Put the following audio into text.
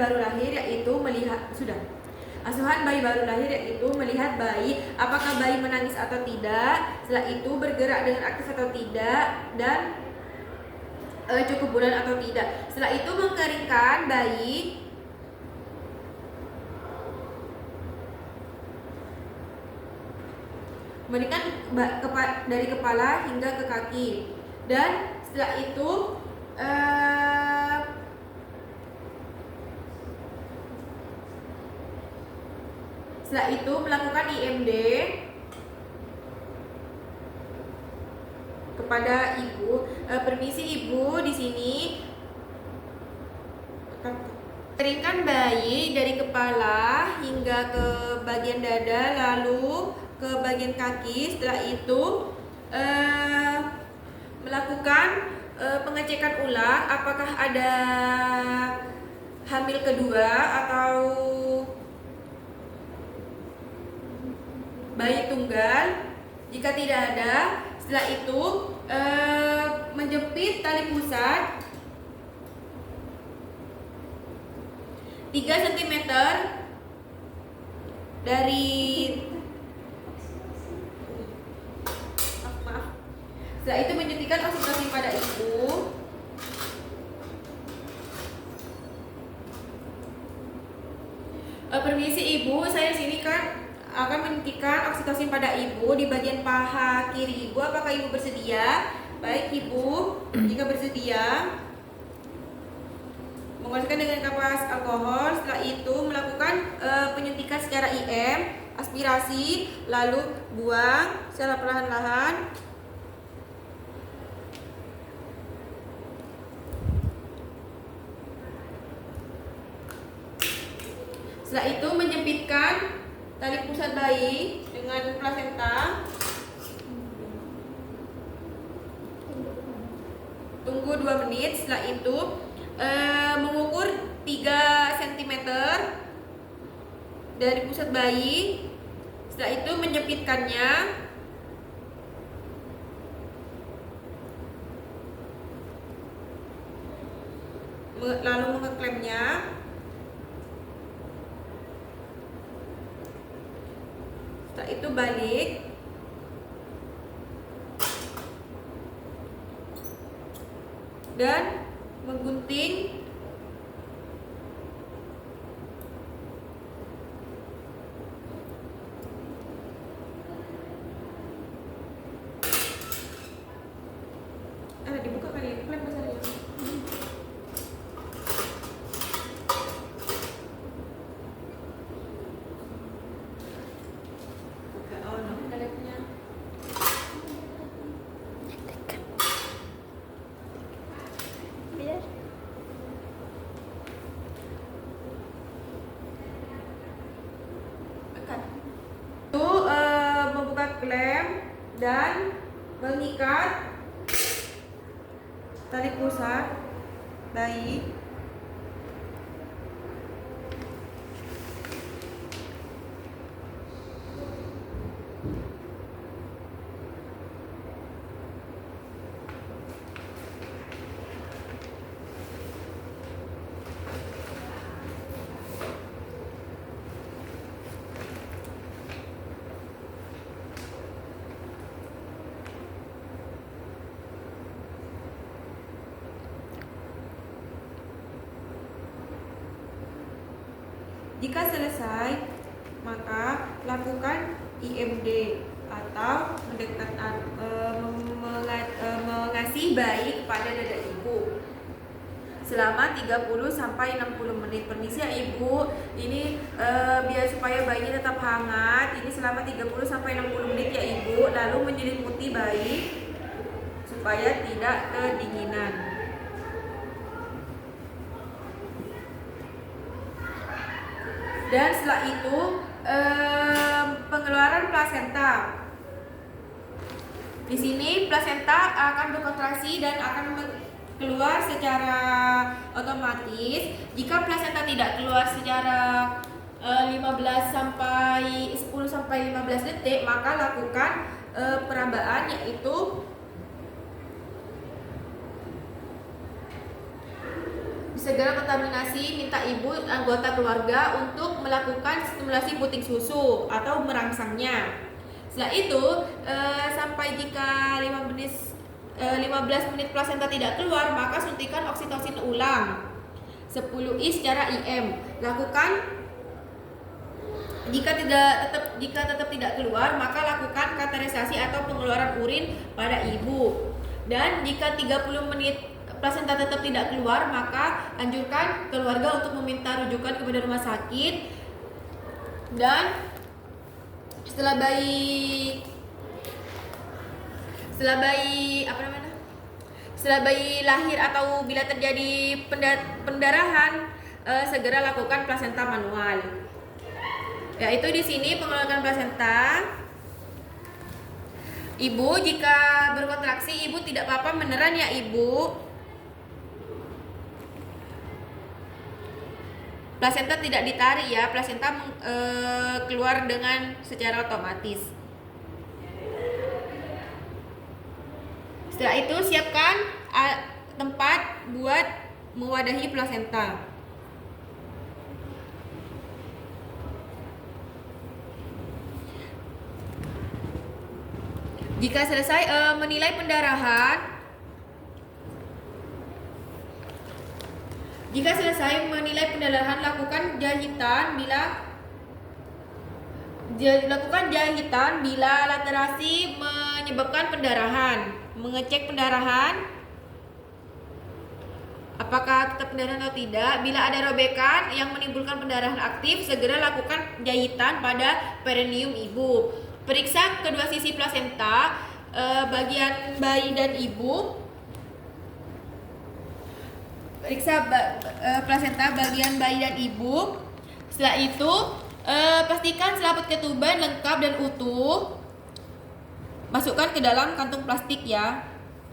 baru lahir yaitu melihat asuhan bayi baru lahir yaitu melihat bayi apakah bayi menangis atau tidak, setelah itu bergerak dengan aktif atau tidak, dan cukup bulan atau tidak. Setelah itu mengeringkan bayi dari kepala hingga ke kaki, dan setelah itu melakukan IMD kepada ibu. Permisi ibu, di sini keringkan bayi dari kepala hingga ke bagian dada, lalu ke bagian kaki. Setelah itu melakukan pengecekan ulang apakah ada hamil kedua atau bayi tunggal. Jika tidak ada, setelah itu menjepit tali pusat 3 cm dari setelah itu menyuntikkan oksitosin pada ibu. Permisi ibu, saya sini kan akan menyuntikkan oksitosin pada ibu di bagian paha kiri ibu. Apakah ibu bersedia? Baik ibu, jika bersedia mengoleskan dengan kapas alkohol. Setelah itu melakukan penyuntikan secara IM, aspirasi, lalu buang secara perlahan-lahan. Setelah itu menjepitkan tali pusat bayi dengan plasenta. Tunggu 2 menit. Setelah itu mengukur 3 cm dari pusat bayi. Setelah itu menjepitkannya. Lalu mengeklemnya. Setelah itu balik. Dan menggunting dibuka kali ya, klem besarnya. Membuka klem dan mengikat tali pusat bayi. Jika selesai, maka lakukan IMD atau mengasih bayi kepada dada ibu selama 30-60 menit. Permisi ya ibu, ini biar supaya bayinya tetap hangat, ini selama 30-60 menit ya ibu. Lalu menyelimuti bayi supaya tidak kedinginan. Dan setelah itu pengeluaran plasenta. Di sini plasenta akan berkontraksi dan akan keluar secara otomatis. Jika plasenta tidak keluar secara 10 sampai 15 detik, maka lakukan perabaan, yaitu bisa segera kontaminasi, minta ibu anggota keluarga untuk melakukan stimulasi puting susu atau merangsangnya. Setelah itu sampai jika 15 menit plasenta tidak keluar, maka suntikan oksitosin ulang 10 secara IM. Lakukan jika tetap tidak keluar, maka lakukan kateterisasi atau pengeluaran urin pada ibu. Dan jika 30 menit plasenta tetap tidak keluar, maka anjurkan keluarga untuk meminta rujukan kepada rumah sakit. Dan setelah bayi lahir atau bila terjadi pendarahan, segera lakukan plasenta manual. Yaitu di sini pengeluaran plasenta. Ibu jika berkontraksi, ibu tidak apa-apa beneran ya ibu. Plasenta tidak ditarik ya, plasenta keluar dengan secara otomatis. Setelah itu siapkan tempat buat mewadahi plasenta. Jika selesai menilai pendarahan, lakukan jahitan bila laterasi menyebabkan pendarahan. Mengecek pendarahan, apakah tetap pendarahan atau tidak. Bila ada robekan yang menimbulkan pendarahan aktif, segera lakukan jahitan pada perineum ibu. Periksa kedua sisi plasenta, bagian bayi dan ibu. Periksa plasenta bagian bayi dan ibu. Setelah itu pastikan selaput ketuban lengkap dan utuh. Masukkan ke dalam kantung plastik ya.